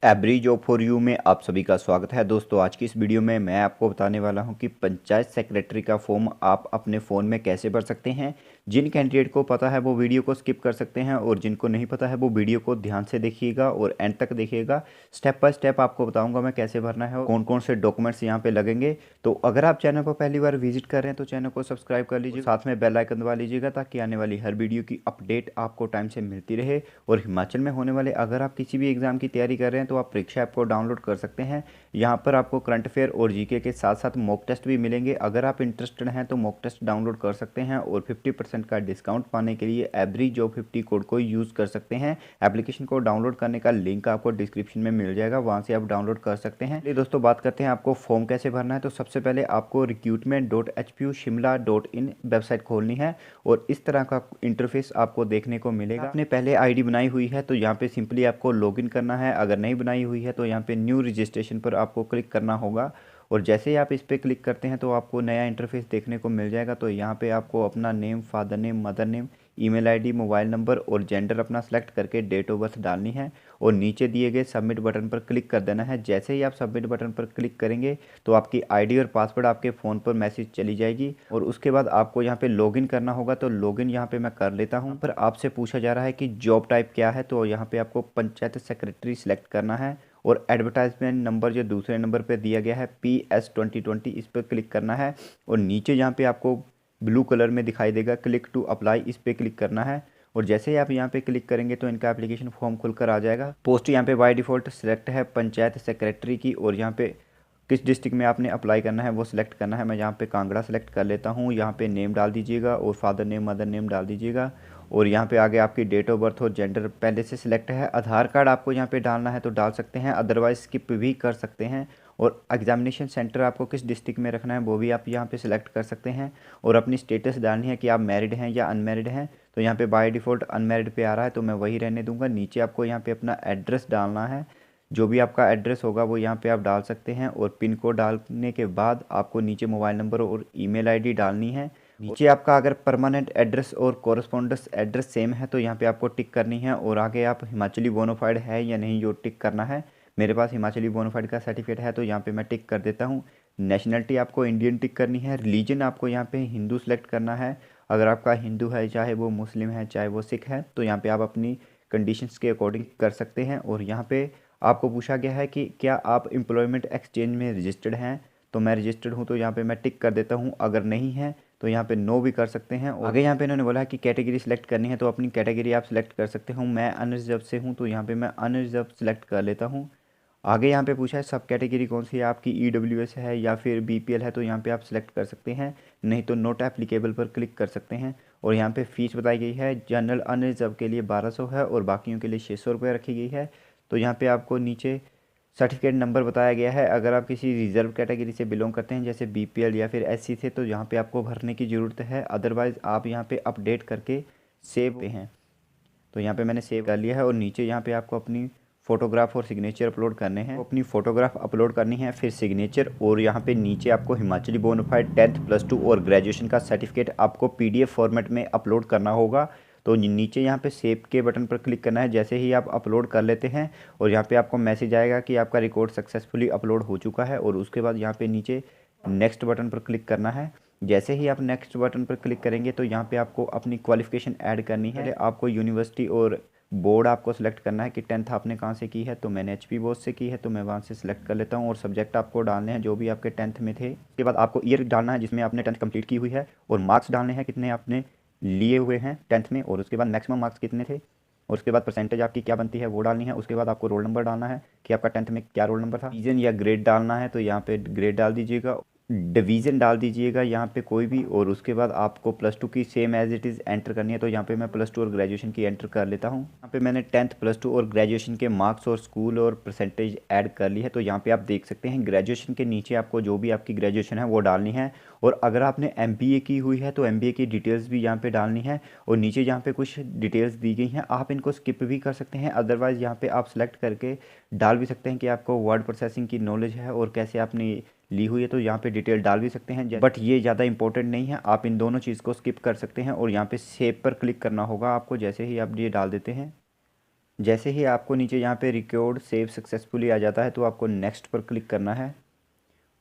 Every job for you में आप सभी का स्वागत है। दोस्तों, आज की इस वीडियो में मैं आपको बताने वाला हूं कि पंचायत सेक्रेटरी का फॉर्म आप अपने फ़ोन में कैसे भर सकते हैं। जिन कैंडिडेट को पता है वो वीडियो को स्किप कर सकते हैं और जिनको नहीं पता है वो वीडियो को ध्यान से देखिएगा और एंड तक देखिएगा। स्टेप बाय स्टेप आपको बताऊंगा मैं कैसे भरना है और कौन कौन से डॉक्यूमेंट्स यहाँ पे लगेंगे। तो अगर आप चैनल को पहली बार विजिट कर रहे हैं तो चैनल को सब्सक्राइब कर लीजिए, साथ में बेल आइकन दबा लीजिएगा ताकि आने वाली हर वीडियो की अपडेट आपको टाइम से मिलती रहे। और हिमाचल में होने वाले अगर आप किसी भी एग्जाम की तैयारी कर रहे हैं तो आप परीक्षा ऐप को डाउनलोड कर सकते हैं। यहाँ पर आपको करंट अफेयर और जीके के साथ साथ मॉक टेस्ट भी मिलेंगे। अगर आप इंटरेस्टेड हैं तो मॉक टेस्ट डाउनलोड कर सकते हैं और 50% का डिस्काउंट पाने के लिए एवरी जॉब 50 कोड को यूज़ कर सकते हैं। एप्लीकेशन को डाउनलोड करने का लिंक आपको डिस्क्रिप्शन में मिल जाएगा, वहाँ से आप डाउनलोड कर सकते हैं। चलिए दोस्तों, बात करते हैं आपको फॉर्म कैसे भरना है। तो सबसे पहले आपको recruitment.hpushimla.in वेबसाइट खोलनी है और इस तरह का इंटरफेस आपको देखने को मिलेगा। आपने पहले आईडी बनाई हुई है तो यहाँ पे सिंपली आपको लॉगिन करना है। अगर नहीं बनाई हुई है तो यहाँ पे न्यू रजिस्ट्रेशन पर आपको क्लिक करना होगा और जैसे ही आप इस पर क्लिक करते हैं तो आपको नया इंटरफेस देखने को मिल जाएगा। तो यहाँ पे आपको अपना name, father name, mother name, email ID, mobile number और जेंडर अपना सेलेक्ट करके डेट ऑफ बर्थ डालनी है और नीचे दिए गए सबमिट बटन पर क्लिक कर देना है। जैसे ही आप सबमिट बटन पर क्लिक करेंगे तो आपकी आईडी और पासवर्ड आपके फ़ोन पर मैसेज चली जाएगी और उसके बाद आपको यहाँ पे लॉगिन करना होगा। तो लॉगिन यहाँ पे मैं कर लेता हूँ। पर आपसे पूछा जा रहा है कि जॉब टाइप क्या है, तो यहाँ पे आपको पंचायत सेक्रेटरी सेलेक्ट करना है और एडवर्टाइजमेंट नंबर जो दूसरे नंबर पे दिया गया है PS2020, इस पर क्लिक करना है और नीचे यहाँ पे आपको ब्लू कलर में दिखाई देगा क्लिक टू अप्लाई, इस पर क्लिक करना है और जैसे ही आप यहाँ पे क्लिक करेंगे तो इनका एप्लीकेशन फॉर्म खुलकर आ जाएगा। पोस्ट यहाँ पे बाय डिफ़ॉल्ट सेलेक्ट है पंचायत सेक्रेटरी की और यहाँ पे किस डिस्ट्रिक्ट में आपने अप्लाई करना है वो सिलेक्ट करना है। मैं यहाँ पे कांगड़ा सेलेक्ट कर लेता हूँ। यहाँ पे नेम डाल दीजिएगा और फादर नेम, मदर नेम डाल दीजिएगा और यहाँ पे आगे आपकी डेट ऑफ बर्थ और जेंडर पहले से सिलेक्ट है। आधार कार्ड आपको यहाँ पे डालना है तो डाल सकते हैं, अदरवाइज स्किप भी कर सकते हैं। और एग्जामिनेशन सेंटर आपको किस डिस्ट्रिक्ट में रखना है वो भी आप यहाँ पे सिलेक्ट कर सकते हैं और अपनी स्टेटस डालनी है कि आप मैरिड हैं या अनमैरिड हैं। तो यहाँ पे बाय डिफ़ॉल्ट अनमैरिड पे आ रहा है तो मैं वही रहने दूंगा। नीचे आपको यहाँ पे अपना एड्रेस डालना है, जो भी आपका एड्रेस होगा वो यहाँ पे आप डाल सकते हैं और पिन कोड डालने के बाद आपको नीचे मोबाइल नंबर और ईमेल आईडी डालनी है। नीचे आपका अगर परमानेंट एड्रेस और कॉरस्पॉन्डेंस एड्रेस सेम है तो यहाँ पे आपको टिक करनी है और आगे आप हिमाचली बोनाफाइड है या नहीं जो टिक करना है। मेरे पास हिमाचली बोनाफाइड का सर्टिफिकेट है तो यहाँ पे मैं टिक कर देता हूँ। नेशनलिटी आपको इंडियन टिक करनी है। रिलीजन आपको यहाँ पे हिंदू सेलेक्ट करना है। अगर आपका हिंदू है, चाहे वो मुस्लिम है, चाहे वो सिख है, तो यहाँ पे आप अपनी कंडीशंस के अकॉर्डिंग कर सकते हैं। और यहाँ पे आपको पूछा गया है कि क्या आप एम्प्लॉयमेंट एक्सचेंज में रजिस्टर्ड हैं, तो मैं रजिस्टर्ड हूँ तो यहाँ पे मैं टिक कर देता हूँ। अगर नहीं है तो यहाँ पे नो भी कर सकते हैं। और आगे यहाँ पे इन्होंने बोला है कि कैटेगरी सिलेक्ट करनी है तो अपनी कैटेगरी आप सिलेक्ट कर सकते हो। मैं अनरिजर्व से हूँ तो यहाँ पे मैं अनरिजर्व सिलेक्ट कर लेता हूँ। आगे यहाँ पे पूछा है सब कैटेगरी कौन सी है आपकी, EWS है या फिर BPL है, तो यहाँ पे आप सिलेक्ट कर सकते हैं, नहीं तो नॉट एप्लीकेबल पर क्लिक कर सकते हैं। और यहाँ पे फ़ीस बताई गई है, जनरल अनरिजर्व के लिए 1200 है और बाकियों के लिए 600 रुपये रखी गई है। तो यहाँ पे आपको नीचे सर्टिफिकेट नंबर बताया गया है। अगर आप किसी रिजर्व कैटेगरी से बिलोंग करते हैं जैसे BPL या फिर SC से तो यहाँ पे आपको भरने की ज़रूरत है, अदरवाइज़ आप यहाँ पे अपडेट करके सेव पे हैं। तो यहाँ पे मैंने सेव कर लिया है और नीचे यहाँ पे आपको अपनी फ़ोटोग्राफ और सिग्नेचर अपलोड करने हैं। अपनी फ़ोटोग्राफ अपलोड करनी है, फिर सिग्नेचर और यहाँ पे नीचे आपको हिमाचली बोनाफाइड 10th +2 और ग्रेजुएशन का सर्टिफिकेट आपको PDF फॉर्मेट में अपलोड करना होगा। तो नीचे यहाँ पे सेव के बटन पर क्लिक करना है। जैसे ही आप अपलोड कर लेते हैं और यहाँ पे आपको मैसेज आएगा कि आपका रिकॉर्ड सक्सेसफुली अपलोड हो चुका है और उसके बाद यहाँ पे नीचे नेक्स्ट बटन पर क्लिक करना है। जैसे ही आप नेक्स्ट बटन पर क्लिक करेंगे तो यहाँ पे आपको अपनी क्वालिफ़िकेशन ऐड करनी है। आपको यूनिवर्सिटी और बोर्ड आपको सेलेक्ट करना है कि 10th आपने कहाँ से की है, तो मैंने HP बोर्ड से की है तो मैं वहाँ से सिलेक्ट कर लेता हूँ। और सब्जेक्ट आपको डालने हैं जो भी आपके 10th में थे। उसके बाद आपको ईयर डालना है जिसमें आपने 10th कंप्लीट की हुई है और मार्क्स डालने हैं कितने आपने लिए हुए हैं 10th में और उसके बाद मैक्सिमम मार्क्स कितने थे और उसके बाद परसेंटेज आपकी क्या बनती है वो डालनी है। उसके बाद आपको रोल नंबर डालना है कि आपका 10th में क्या रोल नंबर था। डिवीज़न या ग्रेड डालना है तो यहाँ पे ग्रेड डाल दीजिएगा, डिवीज़न डाल दीजिएगा यहाँ पे कोई भी। और उसके बाद आपको +2 की same as it is enter करनी है। तो यहाँ पे मैं +2 और ग्रेजुएशन की एंटर कर लेता हूँ। यहाँ पे मैंने 10th +2 और ग्रेजुएशन के मार्क्स और स्कूल और परसेंटेज ऐड कर ली है। तो यहाँ पे आप देख सकते हैं ग्रेजुएशन के नीचे आपको जो भी आपकी ग्रेजुएशन है वो डालनी है। और अगर आपने MBA की हुई है तो MBA की डिटेल्स भी यहाँ पे डालनी है। और नीचे यहाँ पे कुछ डिटेल्स दी गई हैं, आप इनको स्किप भी कर सकते हैं, अदरवाइज़ यहाँ पे आप सेलेक्ट करके डाल भी सकते हैं कि आपको वर्ड प्रोसेसिंग की नॉलेज है और कैसे आपने ली हुई है, तो यहाँ पे डिटेल डाल भी सकते हैं। बट ये ज़्यादा इंपॉर्टेंट नहीं है, आप इन दोनों चीज़ को स्किप कर सकते हैं और यहाँ पे सेव पर क्लिक करना होगा आपको जैसे ही आप ये डाल देते हैं। जैसे ही आपको नीचे यहाँ पे रिकॉर्ड सेव सक्सेसफुली आ जाता है तो आपको नेक्स्ट पर क्लिक करना है।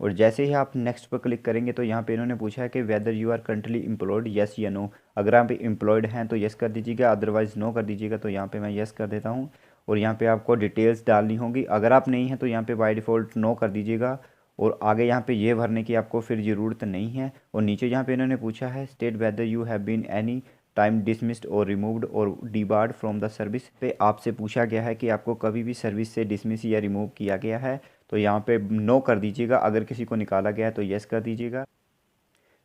और जैसे ही आप नेक्स्ट पर क्लिक करेंगे तो यहाँ पे इन्होंने पूछा है कि whether you are currently employed, yes या नो। अगर आप एम्प्लॉयड हैं तो यस कर दीजिएगा, अदरवाइज़ नो कर दीजिएगा। तो यहाँ पे मैं यस कर देता हूँ। और यहाँ पे आपको डिटेल्स डालनी होगी। अगर आप नहीं हैं तो यहाँ पे बाय डिफ़ॉल्ट नो कर दीजिएगा। और आगे यहाँ पे ये भरने की आपको फिर ज़रूरत नहीं है। और नीचे यहाँ पे इन्होंने पूछा है state whether you have been any time dismissed और रिमूव्ड और डिबार्ड फ्रॉम द सर्विस। पे आपसे पूछा गया है कि आपको कभी भी सर्विस से डिसमिस या रिमूव किया गया है। तो यहाँ पे नो कर दीजिएगा। अगर किसी को निकाला गया है तो यस कर दीजिएगा।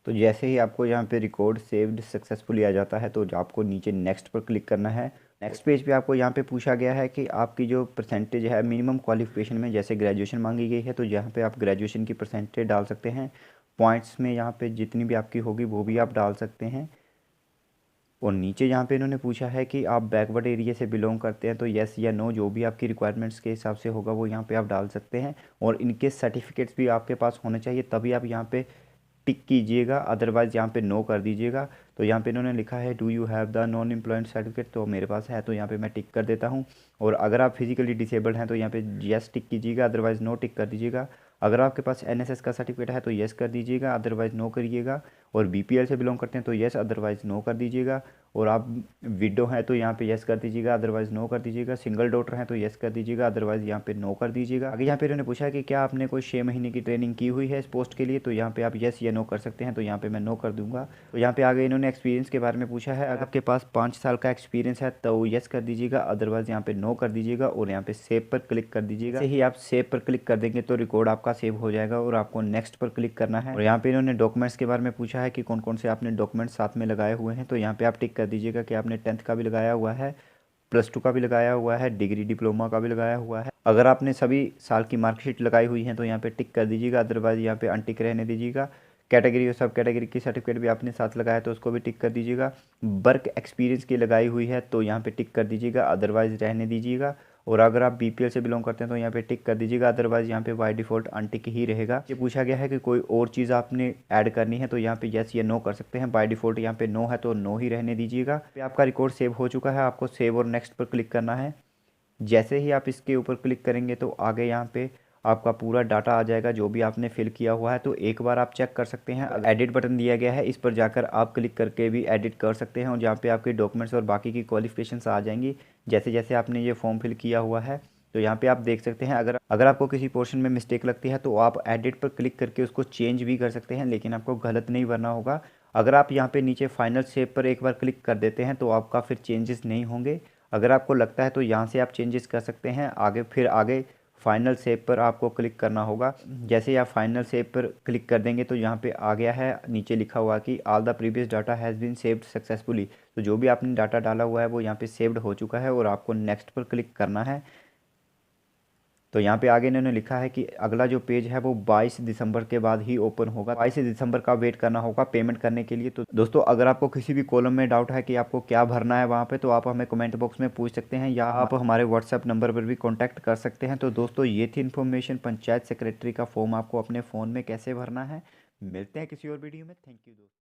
तो जैसे ही आपको यहाँ पे रिकॉर्ड सेव्ड सक्सेसफुली आ जाता है तो आपको नीचे नेक्स्ट पर क्लिक करना है। नेक्स्ट पेज पे आपको यहाँ पे पूछा गया है कि आपकी जो परसेंटेज है मिनिमम क्वालिफिकेशन में, जैसे ग्रेजुएशन मांगी गई है तो यहाँ पे आप ग्रेजुएशन की परसेंटेज डाल सकते हैं। पॉइंट्स में यहाँ पे जितनी भी आपकी होगी वो भी आप डाल सकते हैं। और नीचे यहाँ पे इन्होंने पूछा है कि आप बैकवर्ड एरिया से बिलोंग करते हैं तो येस या नो, जो भी आपकी रिक्वायरमेंट्स के हिसाब से होगा वो यहाँ पे आप डाल सकते हैं। और इनके सर्टिफिकेट्स भी आपके पास होने चाहिए तभी आप यहाँ पे टिक कीजिएगा, अदरवाइज़ यहाँ पे नो कर दीजिएगा। तो यहाँ पे इन्होंने लिखा है do you have the non employment certificate, तो मेरे पास है तो यहाँ पे मैं टिक कर देता हूँ। और अगर आप फिजिकली डिसेबल्ड हैं तो यहाँ पे यस टिक कीजिएगा, अदरवाइज़ नो टिक कर दीजिएगा। अगर आपके पास एनएसएस का सर्टिफिकेट है तो यस कर दीजिएगा, अदरवाइज़ नो करिएगा। और बीपीएल से बिलोंग करते हैं तो यस, अदरवाइज़ नो कर दीजिएगा। और आप विडो हैं तो यहाँ पे यस कर दीजिएगा, अदरवाइज़ नो कर दीजिएगा। सिंगल डॉटर हैं तो यस कर दीजिएगा, अदरवाइज़ यहाँ पे नो कर दीजिएगा। आगे यहाँ पे इन्होंने पूछा है कि क्या आपने कोई 6 महीने की ट्रेनिंग की हुई है इस पोस्ट के लिए, तो यहाँ पे आप यस या नो कर सकते हैं। तो यहाँ पे मैं नो कर दूंगा। तो यहाँ पे आगे इन्होंने एक्सपीरियंस के बारे में पूछा है। अगर आपके पास 5 साल का एक्सपीरियंस है तो यस कर दीजिएगा, अदरवाइज़ यहाँ पे नो कर दीजिएगा। और यहाँ पे सेव पर क्लिक कर दीजिएगा। जैसे ही आप सेव पर क्लिक कर देंगे तो रिकॉर्ड आपका सेव हो जाएगा और आपको नेक्स्ट पर क्लिक करना है। और यहाँ पे इन्होंने डॉक्यूमेंट्स के बारे में पूछा है कि कौन कौन से आपने डॉक्यूमेंट्स साथ में लगाए हुए हैं। तो यहाँ पे आप टिक कर दीजिएगा कि आपने 10th का भी लगाया हुआ है, +2 का भी लगाया हुआ है, डिग्री डिप्लोमा का भी लगाया हुआ है। अगर आपने सभी साल की मार्कशीट लगाई हुई है तो यहाँ पे टिक कर दीजिएगा, अदरवाइज़ यहाँ पे अनटिक रहने दीजिएगा। कैटेगरी और सब कैटेगरी की सर्टिफिकेट भी आपने साथ लगाया तो उसको भी टिक कर दीजिएगा। वर्क एक्सपीरियंस की लगाई हुई है तो यहाँ पे टिक कर दीजिएगा, अदरवाइज़ रहने दीजिएगा। और अगर आप बीपीएल से बिलोंग करते हैं तो यहाँ पे टिक कर दीजिएगा, अदरवाइज़ यहाँ पे बाय डिफ़ॉल्ट अनटिक ही रहेगा। ये पूछा गया है कि कोई और चीज़ आपने ऐड करनी है तो यहाँ पे यस या नो कर सकते हैं। बाय डिफ़ॉल्ट यहाँ पे नो है तो नो ही रहने दीजिएगा। पे आपका रिकॉर्ड सेव हो चुका है, आपको सेव और नेक्स्ट पर क्लिक करना है। जैसे ही आप इसके ऊपर क्लिक करेंगे तो आगे यहाँ पे आपका पूरा डाटा आ जाएगा जो भी आपने फिल किया हुआ है। तो एक बार आप चेक कर सकते हैं। एडिट बटन दिया गया है, इस पर जाकर आप क्लिक करके भी एडिट कर सकते हैं और जहाँ पे आपके डॉक्यूमेंट्स और बाकी की क्वालिफिकेशंस आ जाएंगी जैसे जैसे आपने ये फॉर्म फिल किया हुआ है। तो यहाँ पे आप देख सकते हैं। अगर आपको किसी पोर्शन में मिस्टेक लगती है तो आप एडिट पर क्लिक करके उसको चेंज भी कर सकते हैं, लेकिन आपको गलत नहीं भरना होगा। अगर आप यहाँ पे नीचे फाइनल सेव पर एक बार क्लिक कर देते हैं तो आपका फिर चेंजेस नहीं होंगे। अगर आपको लगता है तो यहाँ से आप चेंजेस कर सकते हैं। आगे फाइनल सेव पर आपको क्लिक करना होगा। जैसे ही आप फाइनल सेव पर क्लिक कर देंगे तो यहाँ पे आ गया है नीचे लिखा हुआ कि all the previous data has been saved successfully. तो जो भी आपने डाटा डाला हुआ है वो यहाँ पे सेव्ड हो चुका है और आपको नेक्स्ट पर क्लिक करना है। तो यहाँ पे आगे इन्होंने लिखा है कि अगला जो पेज है वो 22 दिसंबर के बाद ही ओपन होगा। 22 दिसंबर का वेट करना होगा पेमेंट करने के लिए। तो दोस्तों अगर आपको किसी भी कॉलम में डाउट है कि आपको क्या भरना है वहाँ पे, तो आप हमें कमेंट बॉक्स में पूछ सकते हैं या आप हमारे व्हाट्सएप नंबर पर भी कॉन्टैक्ट कर सकते हैं। तो दोस्तों ये थी इन्फॉर्मेशन पंचायत सेक्रेटरी का फॉर्म आपको अपने फ़ोन में कैसे भरना है। मिलते हैं किसी और वीडियो में। थैंक यू दोस्तों।